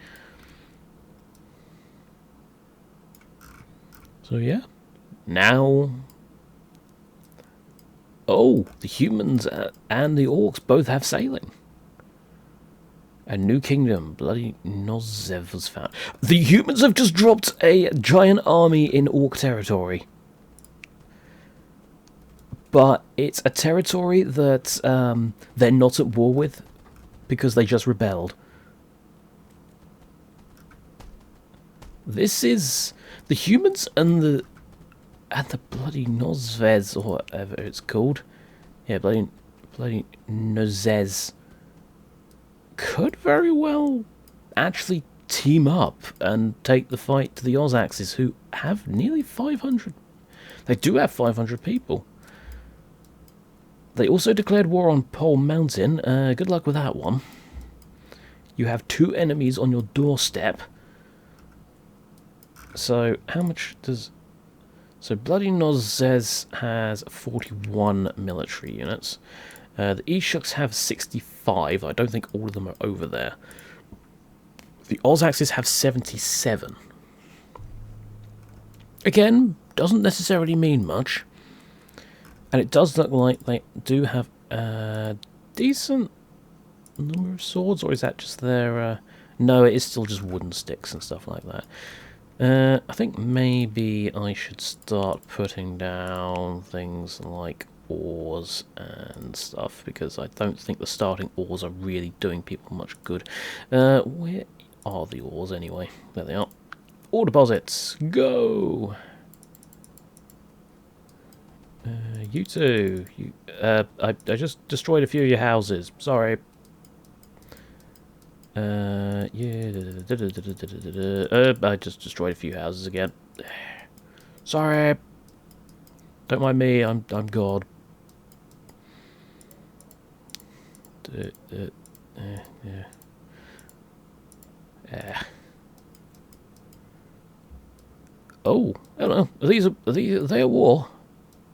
So yeah, now. Oh, the humans and the orcs both have sailing. A new kingdom, bloody Nozev, was found. The humans have just dropped a giant army in orc territory. But it's a territory that they're not at war with because they just rebelled. This is the humans and the bloody Nozvez, or whatever it's called. Yeah, bloody Nozez could very well actually team up and take the fight to the Ozaxes, who have nearly 500. They do have 500 people. They also declared war on Pole Mountain. Good luck with that one. You have 2 enemies on your doorstep. So, how much does... So, Bloody Nozez has 41 military units. The Eshuks have 65. I don't think all of them are over there. The Ozaxes have 77. Again, doesn't necessarily mean much. And it does look like they do have a decent number of swords, or is that just their... no, it is still just wooden sticks and stuff like that. I think maybe I should start putting down things like ores and stuff, because I don't think the starting ores are really doing people much good. Where are the ores anyway? There they are. Ore deposits, go! You two. I just destroyed a few of your houses. Sorry. Yeah. I just destroyed a few houses again. Sorry. Don't mind me. I'm God. Yeah. Oh, I don't know. Are they at war?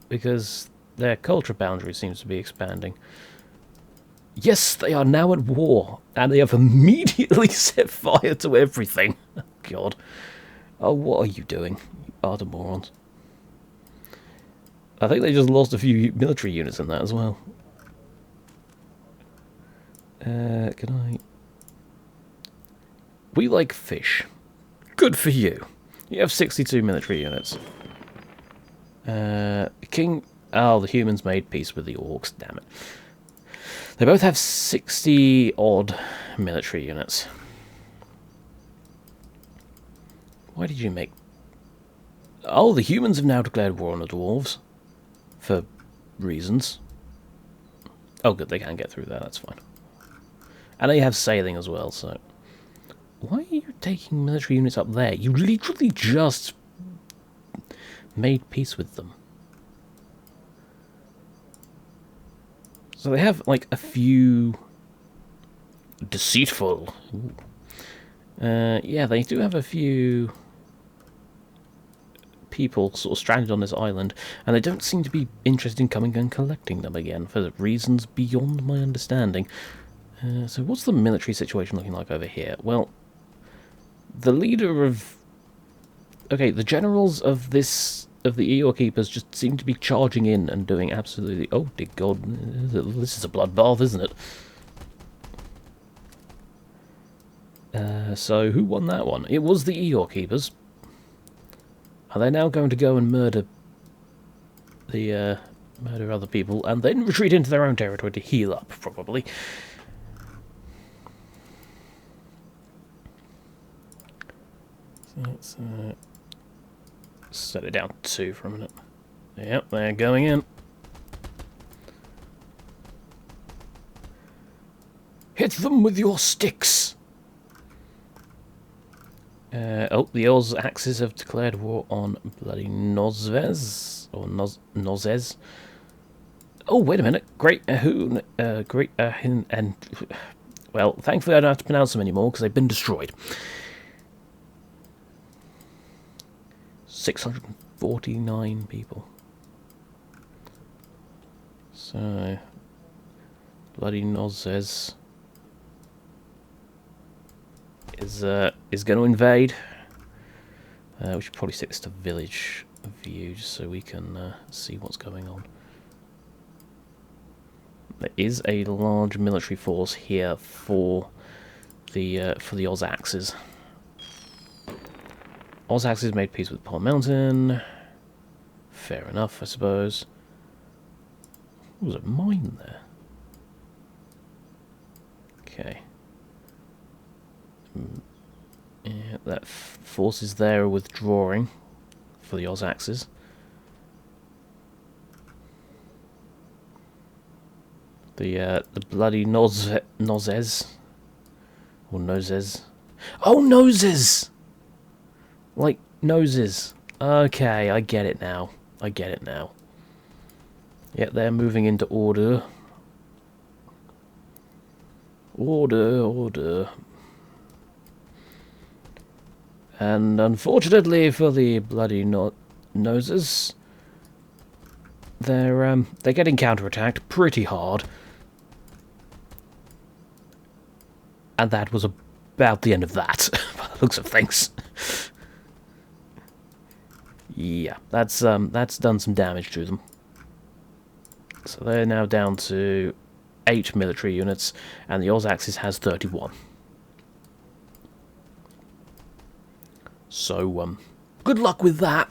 Because their culture boundary seems to be expanding. Yes, they are now at war, and they have immediately set fire to everything. Oh, God. Oh, what are you doing, you utter morons? I think they just lost a few military units in that as well. Can I... We like fish. Good for you. You have 62 military units. King... Oh, the humans made peace with the orcs, damn it. They both have 60-odd military units. Why did you make... Oh, the humans have now declared war on the dwarves. For reasons. Oh, good, they can get through there, that's fine. And they have sailing as well, so... Why are you taking military units up there? You literally just made peace with them. So they have, like, a few... Deceitful. Yeah, they do have a few people sort of stranded on this island, and they don't seem to be interested in coming and collecting them again, for reasons beyond my understanding. So what's the military situation looking like over here? Well, the leader of... Okay, the generals of this... of the Eeyore Keepers just seem to be charging in and doing absolutely... Oh, dear God, this is a bloodbath, isn't it? So, who won that one? It was the Eeyore Keepers. Are they now going to go and murder the, murder other people, and then retreat into their own territory to heal up, probably? So let's, set it down to 2 for a minute. Yep, they're going in. Hit them with your sticks! Oh, the Oz Axes have declared war on bloody Nozvez, or Nozez. Oh, wait a minute. Great Ahoon, and... Well, thankfully I don't have to pronounce them anymore, because they've been destroyed. 649 people. So... Bloody Nozez... is going to invade. We should probably set this to village view just so we can see what's going on. There is a large military force here for the Oz Axes. Oz Axes made peace with Palm Mountain. Fair enough, I suppose. Ooh, there's a mine there. Okay. Yeah, that forces there are withdrawing for the Oz Axes. The bloody Nozes or Noses. Oh, noses! Like noses. Okay, I get it now. I get it now. Yeah, they're moving into order. Order. And unfortunately for the bloody noses, they're getting counterattacked pretty hard. And that was about the end of that, by the looks of things. Yeah, that's done some damage to them. So they're now down to 8 military units, and the Oz Axis has 31. So, good luck with that.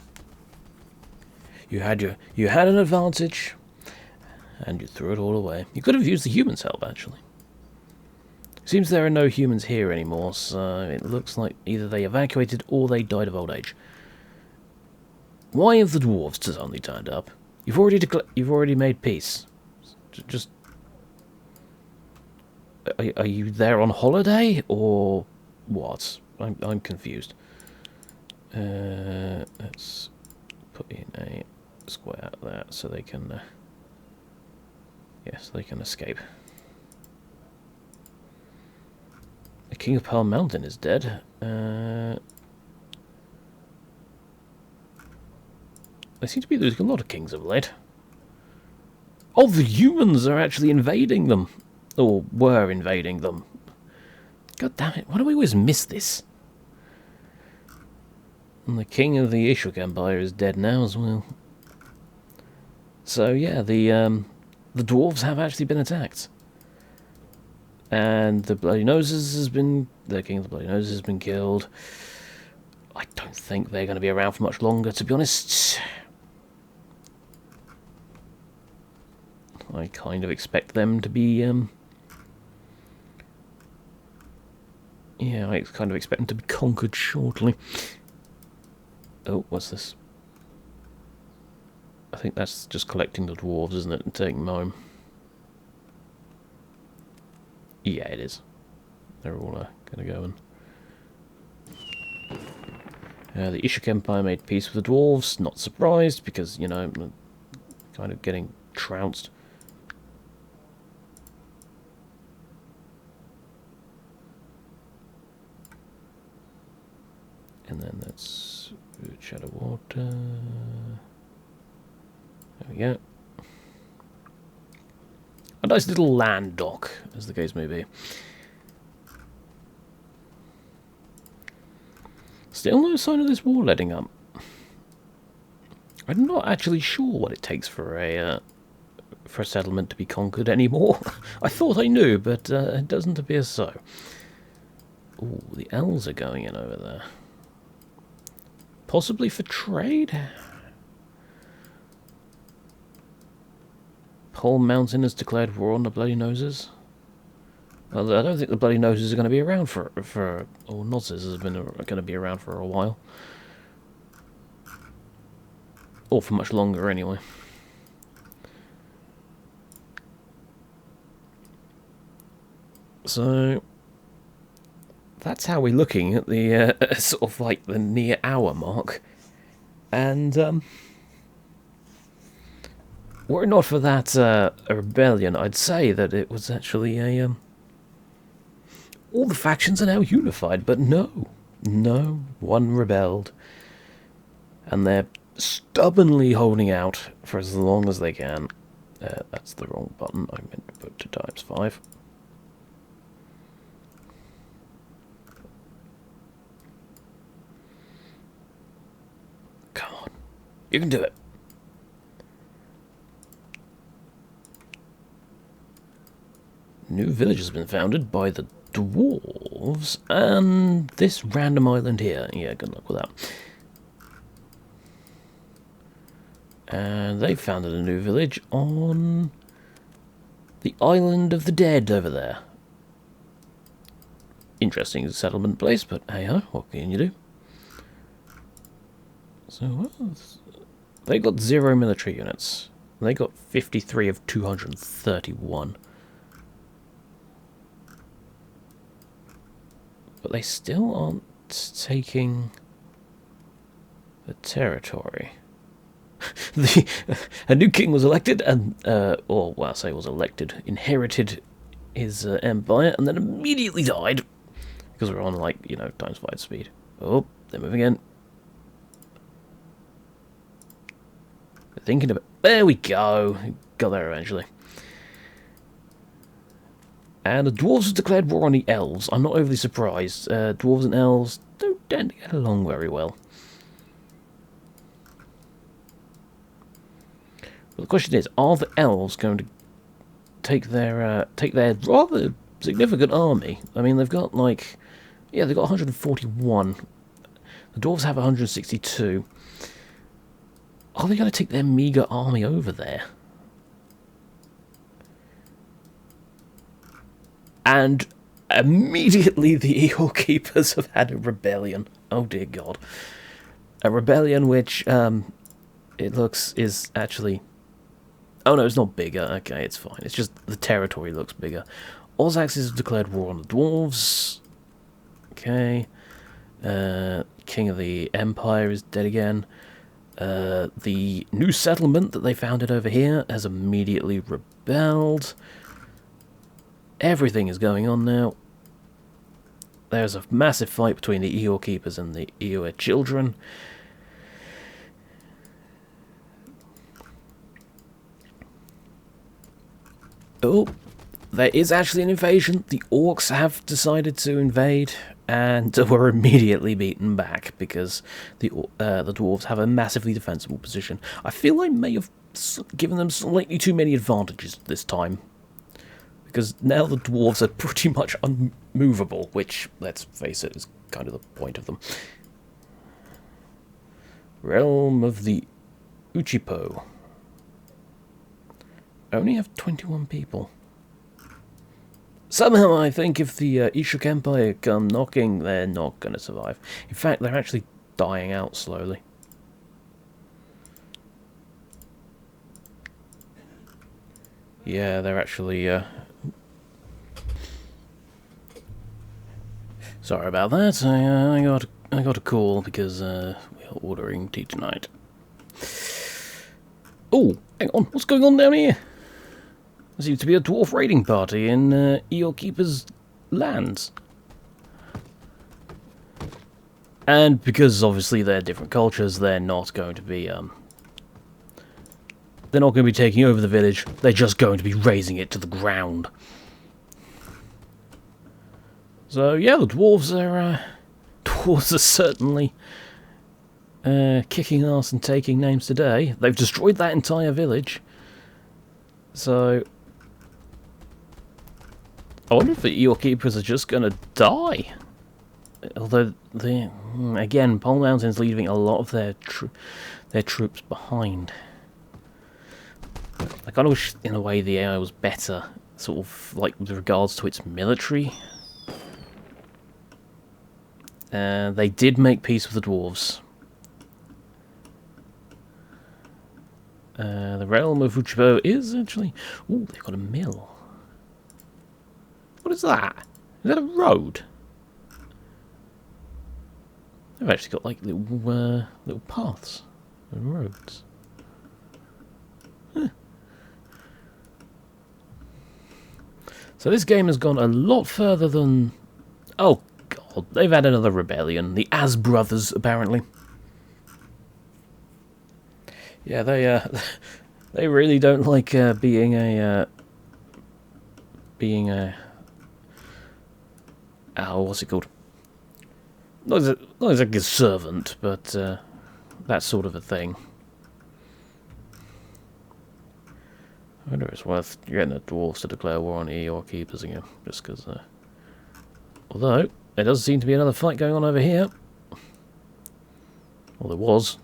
You had an advantage, and you threw it all away. You could have used the humans' help, actually. Seems there are no humans here anymore, so it looks like either they evacuated or they died of old age. Why have the dwarves suddenly turned up? You've already made peace. Just are you there on holiday or what? I'm confused. Let's put in a square there so they can. Yes, they can escape. The King of Pearl Mountain is dead. They seem to be losing a lot of kings of late. Oh, the humans are actually invading them. Or were invading them. God damn it, why do we always miss this? And the king of the Ishuk Empire is dead now as well. So yeah, the dwarves have actually been attacked. And the Bloody Noses has been... the king of the Bloody Noses has been killed. I don't think they're going to be around for much longer, to be honest. I kind of expect them to be... yeah, I kind of expect them to be conquered shortly. Oh, what's this? I think that's just collecting the dwarves, isn't it, and taking them home. Yeah, it is. They're all going to go and... the Ishuk Empire made peace with the dwarves. Not surprised, because, you know, kind of getting trounced. And then that's Shadow Water. There we go. A nice little land dock, as the case may be. Still no sign of this war letting up. I'm not actually sure what it takes for a settlement to be conquered anymore. I thought I knew, but it doesn't appear so. Ooh, the elves are going in over there. Possibly for trade? Pole Mountain has declared war on the Bloody Noses. Well, I don't think the Bloody Noses are going to be around for or Noses has been going to be around for a while. Or for much longer, anyway. So... that's how we're looking at the sort of like the near hour mark, and were it not for that rebellion, I'd say that it was actually a all the factions are now unified. But no, one rebelled, and they're stubbornly holding out for as long as they can. That's the wrong button. I meant to put to ×5. You can do it. New village has been founded by the dwarves and this random island here. Yeah, good luck with that. And they founded a new village on the island of the dead over there. Interesting settlement place, but hey ho, what can you do? So, well, they got 0 military units. They got 53 of 231. But they still aren't taking the territory. A new king was elected, and, or, well, I say was elected, inherited his empire, and then immediately died. Because we're on, like, you know, ×5 speed. Oh, they're moving in. Thinking of it. There we go. Got there eventually. And the dwarves have declared war on the elves. I'm not overly surprised. Dwarves and elves don't tend to get along very well. But the question is, are the elves going to take their rather significant army? I mean, they've got like, yeah, they've got 141. The dwarves have 162. Are they going to take their meagre army over there? And immediately the Eagle Keepers have had a rebellion. Oh dear God. A rebellion which, it looks, is actually... Oh no, it's not bigger. Okay, it's fine. It's just the territory looks bigger. Ozax has declared war on the dwarves. Okay. King of the Empire is dead again. The new settlement that they founded over here has immediately rebelled. Everything is going on now. There's a massive fight between the Eeyore Keepers and the Eeyore children. Oh, there is actually an invasion. The orcs have decided to invade and were immediately beaten back because the dwarves have a massively defensible position. I feel I may have given them slightly too many advantages this time, because now the dwarves are pretty much unmovable, which, let's face it, is kind of the point of them. Realm of the Uchipo. Only have 21 people. Somehow I think if the Ishuk Empire come knocking, they're not going to survive. In fact, they're actually dying out slowly. Yeah, they're actually... Sorry about that. I got a call because we're ordering tea tonight. Oh, hang on. What's going on down here? There seems to be a dwarf raiding party in Eeyore Keeper's lands. And because obviously they're different cultures, they're not going to be taking over the village. They're just going to be razing it to the ground. So yeah, the dwarves are certainly kicking ass and taking names today. They've destroyed that entire village. So I wonder if the Eeyore Keepers are just going to die. Although, again, Pole Mountain's leaving a lot of their troops behind. I kind of wish, in a way, the AI was better, sort of, like, with regards to its military. They did make peace with the dwarves. The realm of Uchibo is actually... Ooh, they've got a mill. What is that? Is that a road? They've actually got like little paths and roads. Huh. So this game has gone a lot further than... Oh god, they've had another rebellion. The Az brothers, apparently. Yeah, they really don't like being a what's it called? Not exactly a servant, but that sort of a thing. I wonder if it's worth getting the dwarves to declare war on Eeyore Keepers again, just because. Although there does seem to be another fight going on over here. Well, there was.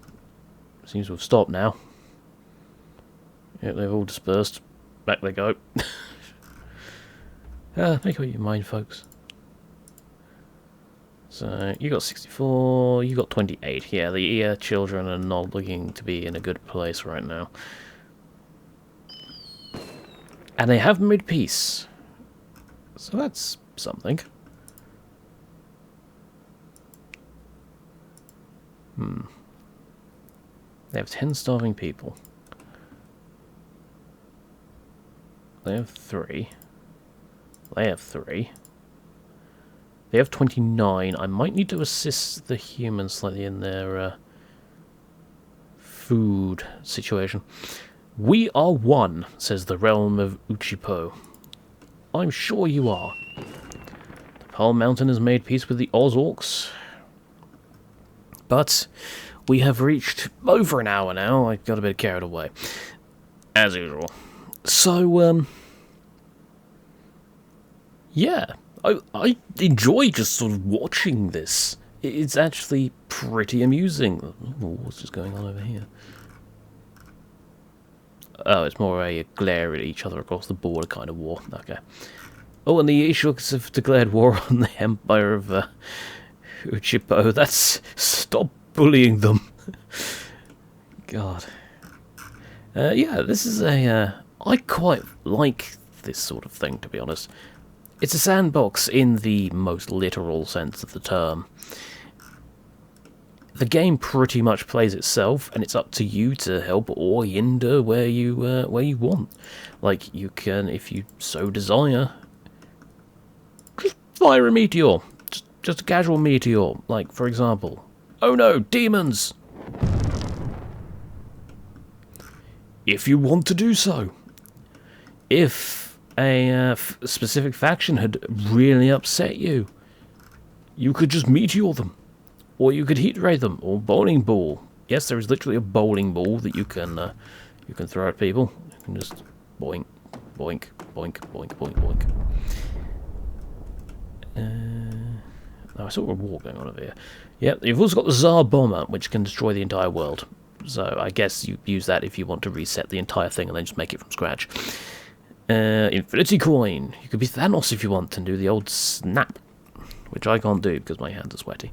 Seems to have stopped now. Yep, they've all dispersed. Back they go. Make up your mind, folks. So, you got 64, you got 28. Yeah, the ear children are not looking to be in a good place right now. And they have made peace. So that's something. They have 10 starving people. They have 3. They have 3. They have 29. I might need to assist the humans slightly in their food situation. We are one, says the realm of Uchipo. I'm sure you are. The Pearl Mountain has made peace with the Oz Orcs. But we have reached over an hour now. I got a bit carried away. as usual. So, yeah, I enjoy just sort of watching this. It's actually pretty amusing. Ooh, what's just going on over here? Oh, it's more a glare at each other across the border kind of war. Okay. Oh, and the Ishuks have declared war on the Empire of Uchipo. That's... Stop bullying them. God. Yeah, this is a... I quite like this sort of thing, to be honest. It's a sandbox in the most literal sense of the term. The game pretty much plays itself, and it's up to you to help or hinder where you want. Like, you can, if you so desire, just fire a meteor. Just a casual meteor. Like, for example, oh no, demons! If you want to do so. If a specific faction had really upset you, you could just meteor them. Or you could heat ray them, or bowling ball. Yes, there is literally a bowling ball that you can throw at people. You can just boink, boink, boink, boink, boink, boink. Oh, I saw a war going on over here. Yep, you've also got the Tsar Bomber, which can destroy the entire world. So I guess you use that if you want to reset the entire thing and then just make it from scratch. Infinity Coin. You could be Thanos if you want and do the old snap, which I can't do because my hands are sweaty.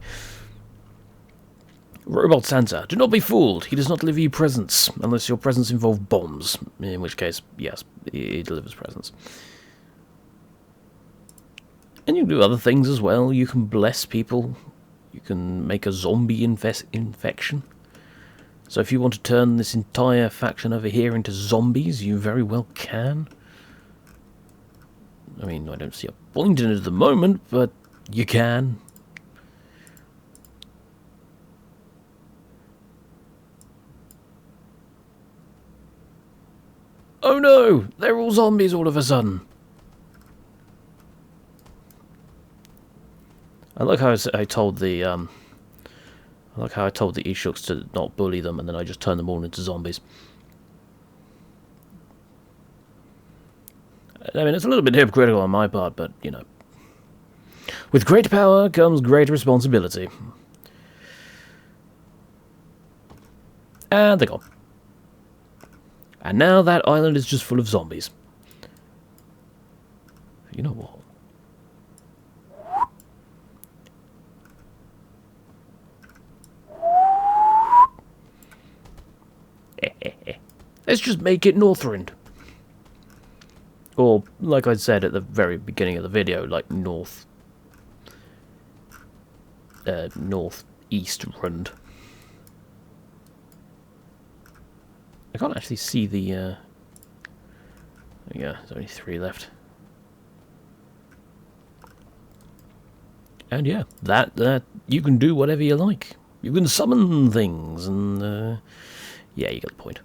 Robot Santa. Do not be fooled. He does not deliver you presents, unless your presents involve bombs, in which case, yes, he delivers presents. And you can do other things as well. You can bless people. You can make a zombie infection. So if you want to turn this entire faction over here into zombies, you very well can. I mean, I don't see a point in it at the moment, but you can. Oh no! They're all zombies all of a sudden. I like how I told the Ishuks to not bully them, and then I just turned them all into zombies. I mean, it's a little bit hypocritical on my part, but you know, with great power comes great responsibility. And they're gone. And now that island is just full of zombies. You know what? Let's just make it Northrend. Or, like I said at the very beginning of the video, like northeast Rund. I can't actually see the, yeah, there's only 3 left. And yeah, that you can do whatever you like. You can summon things, and, yeah, you got the point.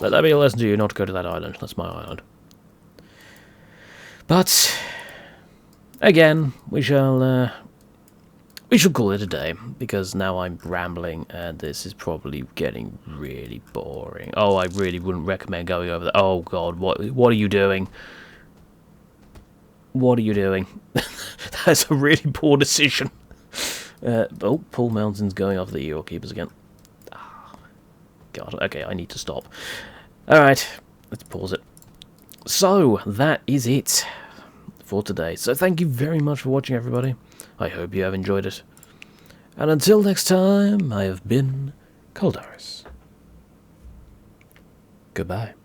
Let that be a lesson to you not to go to that island. That's my island. But, again, we shall call it a day, because now I'm rambling, and this is probably getting really boring. Oh, I really wouldn't recommend going over there. Oh, God, what are you doing? What are you doing? That's a really poor decision. Oh, Paul Mountain's going after the Eagle Keepers again. Oh, God, okay, I need to stop. Alright, let's pause it. So, that is it for today. So thank you very much for watching, everybody. I hope you have enjoyed it. And until next time, I have been Caldaris. Goodbye.